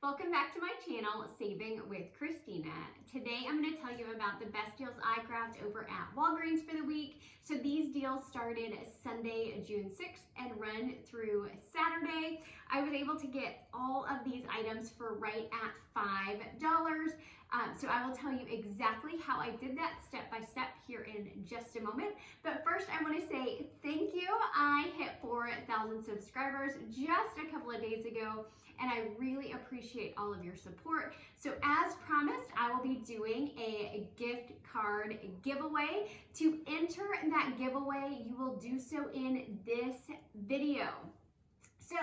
Welcome back to my channel, Saving with Christina. Today I'm going to tell you about the best deals I grabbed over at Walgreens for the week. So these deals started Sunday, June 6th and run through Saturday. I was able to get all of these items for right at $5. So I will tell you exactly how I did that step by step here in just a moment. But first I want to say thank you. I hit 4,000 subscribers just a couple of days ago, and I really appreciate all of your support. So as promised, I will be doing a gift card giveaway. To enter that giveaway, you will do so in this video. So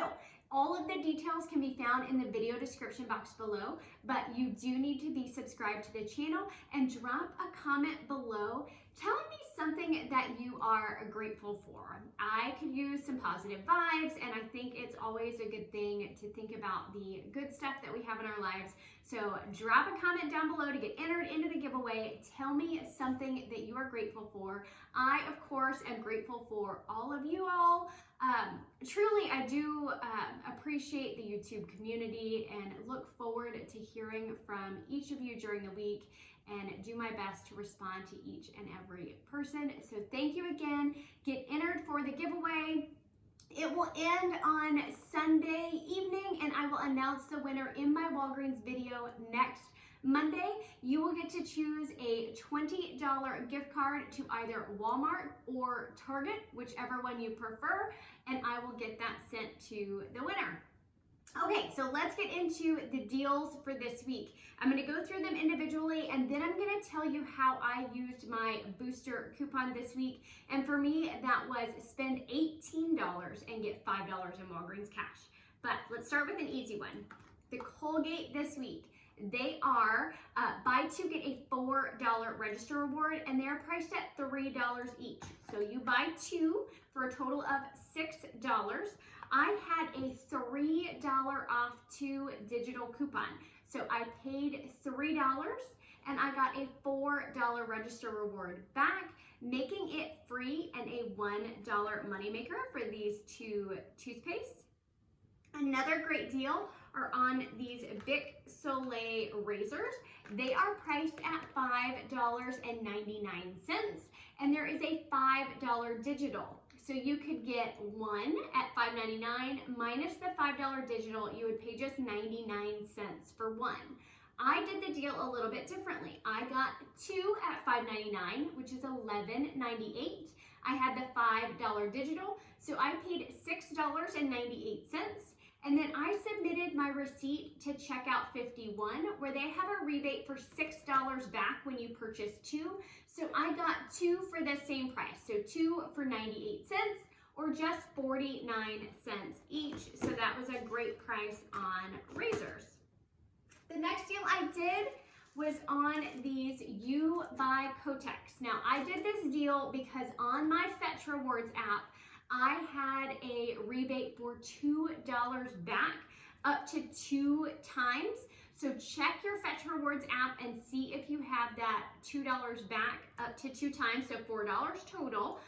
all of the details can be found in the video description box below, but you do need to be subscribed to the channel and drop a comment below telling me something that you are grateful for. I could use some positive vibes, and I think it's always a good thing to think about the good stuff that we have in our lives. So drop a comment down below to get entered into the giveaway. Tell me something that you are grateful for. I, of course, am grateful for all of you all. Truly, I do appreciate the YouTube community and look forward to hearing from each of you during the week and do my best to respond to each and every person. So thank you again. Get entered for the giveaway. It will end on Sunday evening, and I will announce the winner in my Walgreens video next Monday. You will get to choose a $20 gift card to either Walmart or Target, whichever one you prefer, and I will get that sent to the winner. Okay, so let's get into the deals for this week. I'm going to go through them individually, and then I'm going to tell you how I used my booster coupon this week. And for me, that was spend $18 and get $5 in Walgreens cash. But let's start with an easy one. The Colgate this week. They are buy two, get a $4 register reward, and they're priced at $3 each. So you buy two for a total of $6. I had a $3 off two digital coupon. So I paid $3 and I got a $4 register reward back, making it free and a $1 moneymaker for these two toothpaste. Another great deal are on these Bic Soleil razors. They are priced at $5.99, and there is a $5 digital. So you could get one at $5.99 minus the $5 digital. You would pay just 99 cents for one. I did the deal a little bit differently. I got two at $5.99, which is $11.98. I had the $5 digital, so I paid $6.98. And then I submitted my receipt to checkout 51, where they have a rebate for $6 back when you purchase two. So I got two for the same price. So two for 98 cents or just 49 cents each. So that was a great price on razors. The next deal I did was on these You by Kotex. Now I did this deal because on my Fetch Rewards app, I had a rebate for $2 back up to 2 times. So check your Fetch Rewards app and see if you have that $2 back up to 2 times, so $4 total.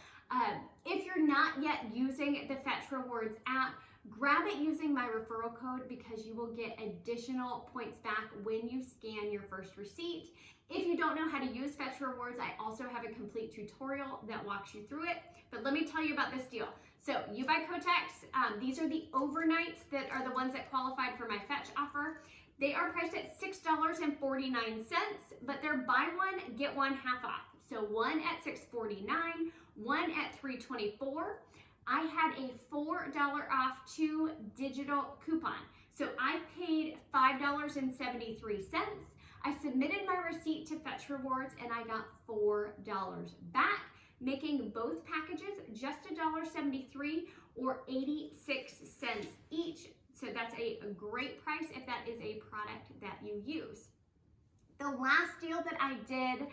If you're not yet using the Fetch Rewards app, grab it using my referral code because you will get additional points back when you scan your first receipt. If you don't know how to use Fetch Rewards, I also have a complete tutorial that walks you through it. But let me tell you about this deal. So You by Kotex, these are the overnights that are the ones that qualified for my Fetch offer. They are priced at $6.49, but they're buy one, get one half off. So one at $6.49, one at $3.24. I had a $4 off two digital coupon. So I paid $5.73. I submitted my receipt to Fetch Rewards and I got $4 back, making both packages just $1.73 or 86 cents each. So that's a great price if that is a product that you use. The last deal that I did,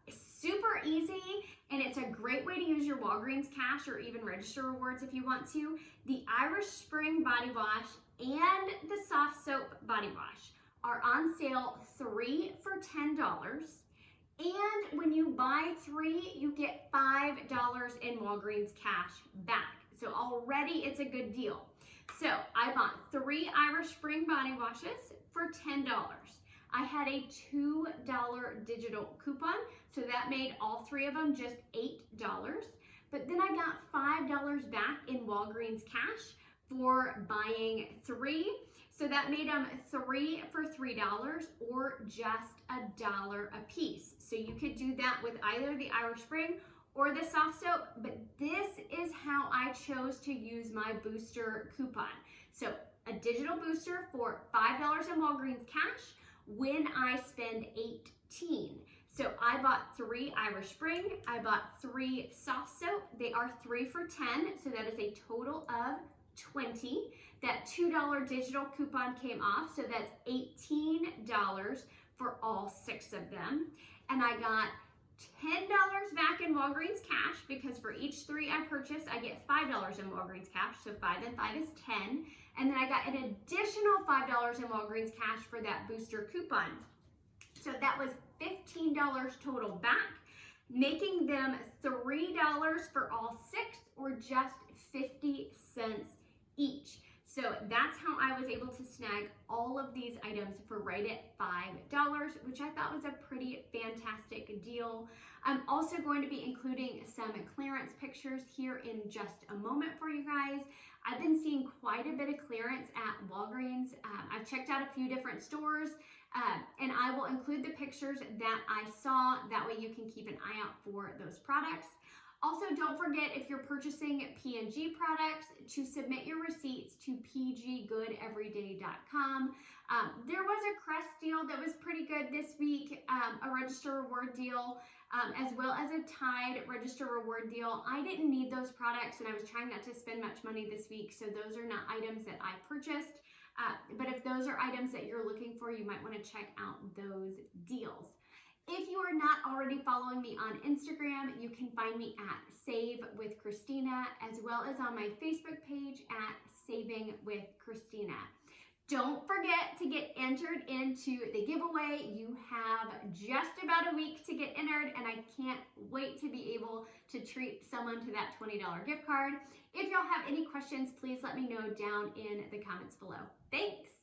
super easy, and it's a great way to use your Walgreens cash or even register rewards if you want to. The Irish Spring Body Wash and the Soft Soap Body Wash are on sale 3 for $10. And when you buy 3, you get $5 in Walgreens cash back. So already it's a good deal. So I bought 3 Irish Spring body washes for $10. I had a $2 digital coupon, so that made all 3 of them just $8. But then I got $5 back in Walgreens cash for buying 3. So that made them 3 for $3 or just $1 a piece. So you could do that with either the Irish Spring or the soft soap, but this is how I chose to use my booster coupon. So a digital booster for $5 in Walgreens cash when I spend $18. So I bought 3 Irish Spring, I bought 3 soft soap. They are 3 for $10, so that is a total of $20. That $2 digital coupon came off, so that's $18 for all 6 of them. And I got $10 back in Walgreens cash because for each 3 I purchase, I get $5 in Walgreens cash. So 5 and 5 is 10. And then I got an additional $5 in Walgreens cash for that booster coupon. So that was $15 total back, making them $3 for all 6 or just 50 cents each. So that's how I was able to snag all of these items for right at $5, which I thought was a pretty fantastic deal. I'm also going to be including some clearance pictures here in just a moment for you guys. I've been seeing quite a bit of clearance at Walgreens. I've checked out a few different stores, and I will include the pictures that I saw. That way you can keep an eye out for those products. Also, don't forget, if you're purchasing P&G products, to submit your receipts to pggoodeveryday.com. There was a Crest deal that was pretty good this week, a Register Reward deal, as well as a Tide Register Reward deal. I didn't need those products, and I was trying not to spend much money this week, so those are not items that I purchased. But if those are items that you're looking for, you might want to check out those deals. If you are not already following me on Instagram, you can find me at Save with Christina, as well as on my Facebook page at Saving with Christina. Don't forget to get entered into the giveaway. You have just about a week to get entered, and I can't wait to be able to treat someone to that $20 gift card. If y'all have any questions, please let me know down in the comments below. Thanks!